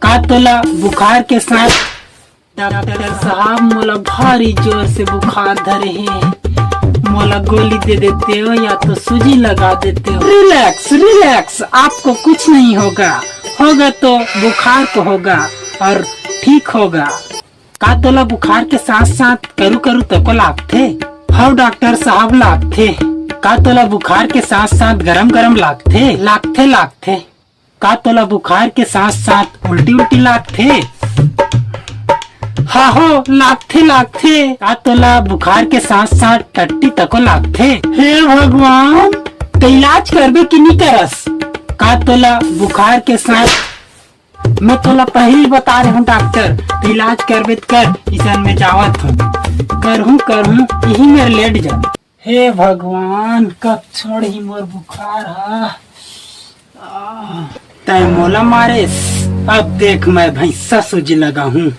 का तोला बुखार के साथ डॉक्टर साहब मोला भारी जोर से बुखार धरे है, मोला गोली दे देते हो या तो सूजी लगा देते हो। रिलैक्स रिलैक्स, आपको कुछ नहीं होगा, होगा तो बुखार को होगा और ठीक होगा। का तोला बुखार के साथ साथ करू करू तो को लागथे? हाँ डॉक्टर साहब लागथे। का तोला बुखार के साथ साथ गरम गरम लागथे? लागथे लागथे। का तोला बुखार के साथ साथ उल्टी उल्टी लागथे? हाँ हो लागथे लागथे। का तोला बुखार के साथ साथ टट्टी तको लागथे? हे भगवान, तो इलाज करबे कि नहीं करस? का तोला बुखार के साथ, मैं तोला पहले बता रहा हूँ डॉक्टर, तो इलाज करबे तो कर, इसन में जावत हूँ, करहूँ यही मेरे लेट जा। हे भगवान, कब छोड़ ही मोर बुखार हा। तय मोला मारेस, अब देख मैं भैंसा सूजी लगा हूँ।